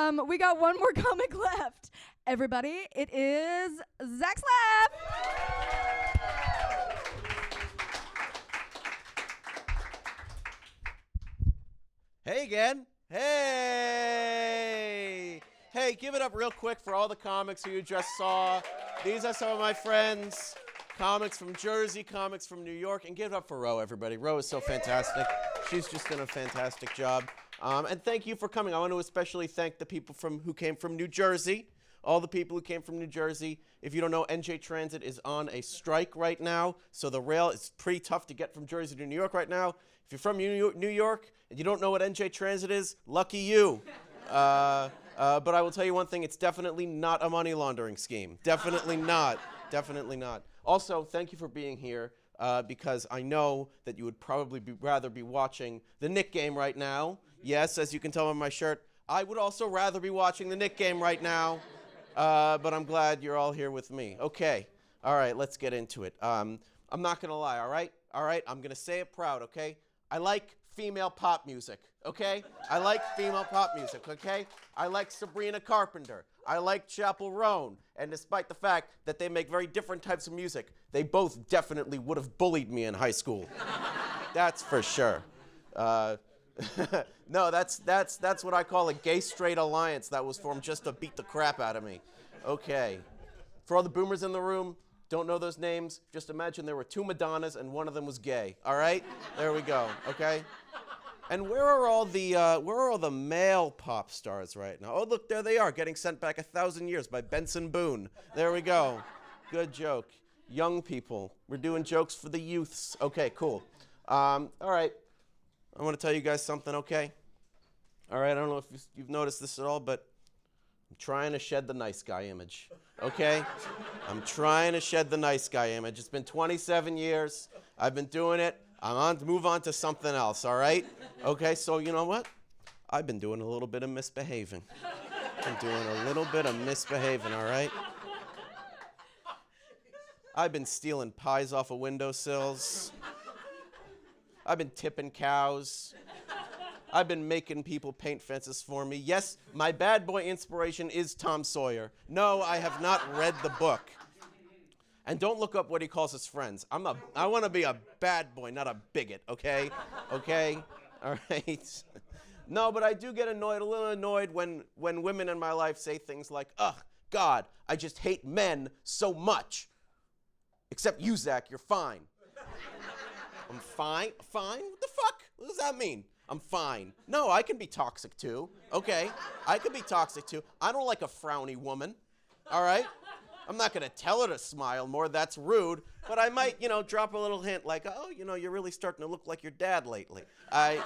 We got one more comic left. Everybody, it is Zack Slaff. Hey again. Hey. Hey, give it up real quick for all the comics who you just saw. These are some of my friends. Comics from Jersey, comics from New York. And give it up for Ro, everybody. Ro is so fantastic. She's just done a fantastic job. And thank you for coming. I want to especially thank the people who came from New Jersey. All the people who came from New Jersey. If you don't know, NJ Transit is on a strike right now, so the rail is pretty tough to get from Jersey to New York right now. If you're from New York and you don't know what NJ Transit is, lucky you. But I will tell you one thing, it's definitely not a money laundering scheme. Definitely not. Definitely not. Also, thank you for being here, because I know that you would probably rather be watching the Knick game right now. Yes, as you can tell by my shirt, I would also rather be watching the Knick game right now. But I'm glad you're all here with me. Okay. All right, let's get into it. I'm not going to lie, all right? All right, I'm going to say it proud, okay? I like female pop music, okay? I like female pop music, okay? I like Sabrina Carpenter. I like Chappell Roan. And despite the fact that they make very different types of music, they both definitely would have bullied me in high school. That's for sure. No, that's what I call a gay-straight alliance that was formed just to beat the crap out of me. Okay. For all the boomers in the room, don't know those names, just imagine there were two Madonnas and one of them was gay. All right? There we go. Okay? And where are all the male pop stars right now? Oh, look, there they are, getting sent back 1,000 years by Benson Boone. There we go. Good joke. Young people. We're doing jokes for the youths. Okay, cool. All right. I want to tell you guys something, okay? All right, I don't know if you've noticed this at all, but I'm trying to shed the nice guy image, okay? I'm trying to shed the nice guy image. It's been 27 years. I've been doing it. I'm on to move on to something else, all right? Okay, so you know what? I've been doing a little bit of misbehaving. I'm doing a little bit of misbehaving, all right? I've been stealing pies off of windowsills. I've been tipping cows. I've been making people paint fences for me. Yes, my bad boy inspiration is Tom Sawyer. No, I have not read the book. And don't look up what he calls his friends. I want to be a bad boy, not a bigot, okay? Okay? All right? No, but I do get annoyed, a little annoyed when women in my life say things like, ugh, God, I just hate men so much. Except you, Zach, you're fine. I'm fine? Fine? What the fuck? What does that mean? I'm fine. No, I can be toxic too. Okay? I can be toxic too. I don't like a frowny woman. All right? I'm not going to tell her to smile more. That's rude. But I might, drop a little hint like, oh, you're really starting to look like your dad lately. I'm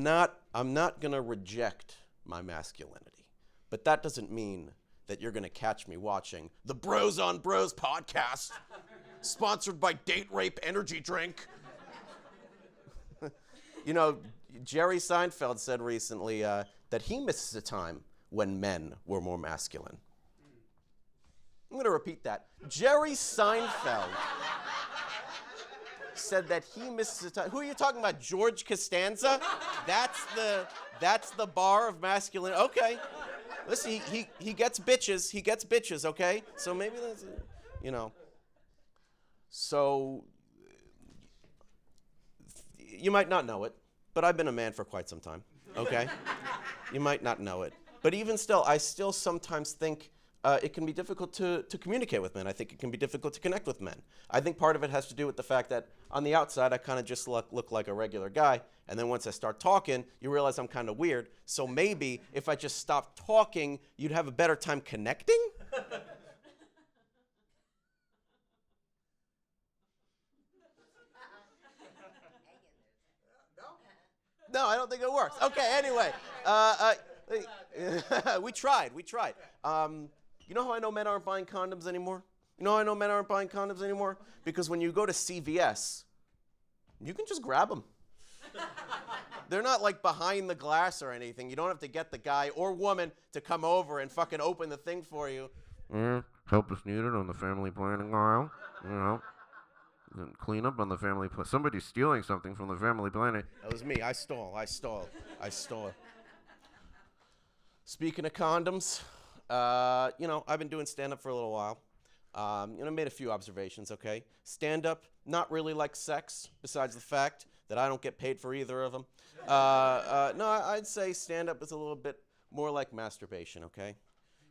not going to reject my masculinity. But that doesn't mean that you're going to catch me watching the Bros on Bros podcast, sponsored by Date Rape Energy Drink. Jerry Seinfeld said recently that he misses a time when men were more masculine. I'm going to repeat that. Jerry Seinfeld said that he misses a time. Who are you talking about? George Costanza? That's the bar of masculine. Okay. Listen, he gets bitches. He gets bitches, okay? So maybe that's, So, you might not know it, but I've been a man for quite some time, okay? You might not know it. But even still, I still sometimes think it can be difficult to communicate with men. I think it can be difficult to connect with men. I think part of it has to do with the fact that on the outside, I kind of just look like a regular guy. And then once I start talking, you realize I'm kind of weird. So maybe if I just stopped talking, you'd have a better time connecting? No, I don't think it works. Okay, anyway. We tried. You know how I know men aren't buying condoms anymore? You know how I know men aren't buying condoms anymore? Because when you go to CVS, you can just grab them. They're not like behind the glass or anything. You don't have to get the guy or woman to come over and fucking open the thing for you. Help is needed on the family planning aisle. clean up on the family. Somebody's stealing something from the family planet. That was me. I stole. Speaking of condoms, I've been doing stand-up for a little while. I made a few observations, okay? Stand-up, not really like sex, besides the fact that I don't get paid for either of them. No, I'd say stand-up is a little bit more like masturbation, okay?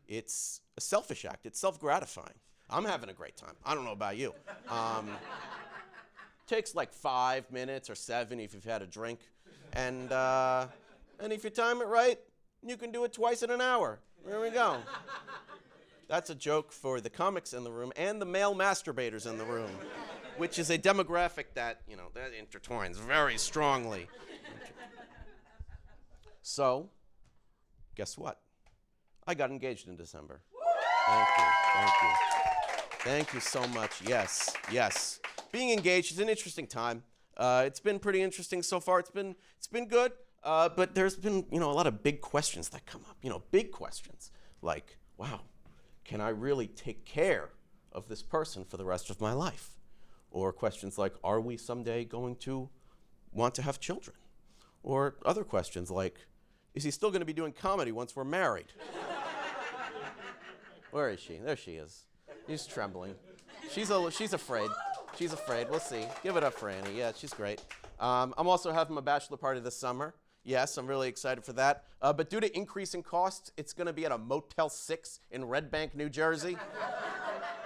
It's a selfish act. It's self-gratifying. I'm having a great time. I don't know about you. Takes like 5 minutes or 7 if you've had a drink. And if you time it right, you can do it twice in an hour. There we go. That's a joke for the comics in the room and the male masturbators in the room, which is a demographic that intertwines very strongly. So, guess what? I got engaged in December. Thank you. Thank you so much. Yes. Being engaged is an interesting time. It's been pretty interesting so far. It's been good, but there's been a lot of big questions that come up. Big questions like, wow, can I really take care of this person for the rest of my life? Or questions like, are we someday going to want to have children? Or other questions like, is he still going to be doing comedy once we're married? Where is she? There she is. She's trembling. She's afraid. She's afraid. We'll see. Give it up for Annie. Yeah, she's great. I'm also having a bachelor party this summer. Yes, I'm really excited for that. But due to increasing costs, it's going to be at a Motel 6 in Red Bank, New Jersey.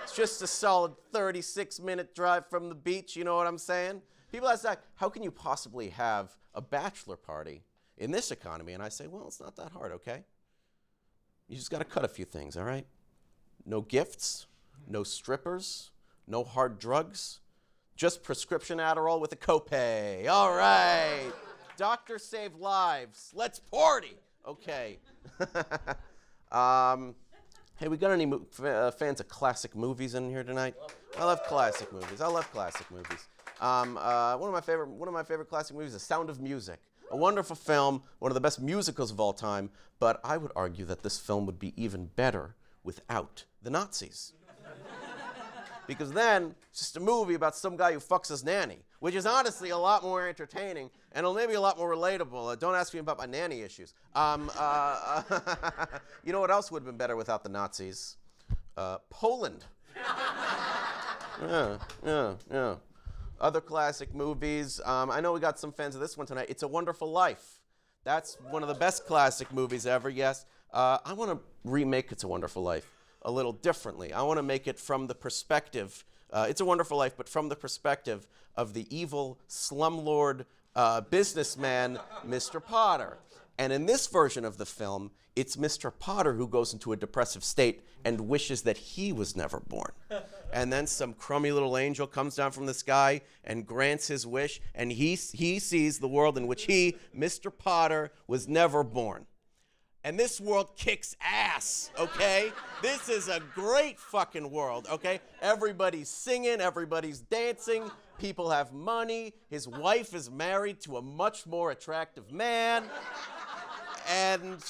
It's just a solid 36-minute drive from the beach, you know what I'm saying? People ask Zach, how can you possibly have a bachelor party in this economy? And I say, well, it's not that hard, okay? You just got to cut a few things, all right? No gifts, no strippers, no hard drugs, just prescription Adderall with a copay. All right. Doctors save lives. Let's party. Okay. Hey, we got any fans of classic movies in here tonight? I love classic movies. One of my favorite classic movies is Sound of Music. A wonderful film, one of the best musicals of all time, but I would argue that this film would be even better without the Nazis. Because then it's just a movie about some guy who fucks his nanny, which is honestly a lot more entertaining and maybe a lot more relatable. Don't ask me about my nanny issues. You know what else would have been better without the Nazis? Poland. Yeah. Other classic movies. I know we got some fans of this one tonight. It's a Wonderful Life. That's one of the best classic movies ever, yes. I want to remake It's a Wonderful Life a little differently. I want to make it from the perspective, It's a Wonderful Life, but from the perspective of the evil slumlord businessman, Mr. Potter. And in this version of the film, it's Mr. Potter who goes into a depressive state and wishes that he was never born. And then some crummy little angel comes down from the sky and grants his wish, and he sees the world in which he, Mr. Potter, was never born. And this world kicks ass, okay? This is a great fucking world, okay? Everybody's singing, everybody's dancing, people have money, his wife is married to a much more attractive man, and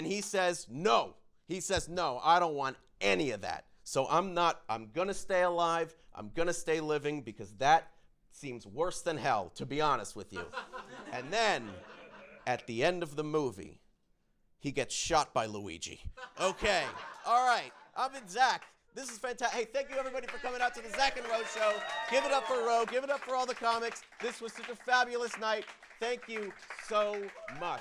he says, no. He says, no, I don't want any of that. So I'm gonna stay alive, I'm gonna stay living, because that seems worse than hell, to be honest with you. And then, at the end of the movie, he gets shot by Luigi. Okay, all right, I've been Zach. This is fantastic. Hey, thank you everybody for coming out to the Zach and Rose Show. Give it up for Ro, give it up for all the comics. This was such a fabulous night. Thank you so much.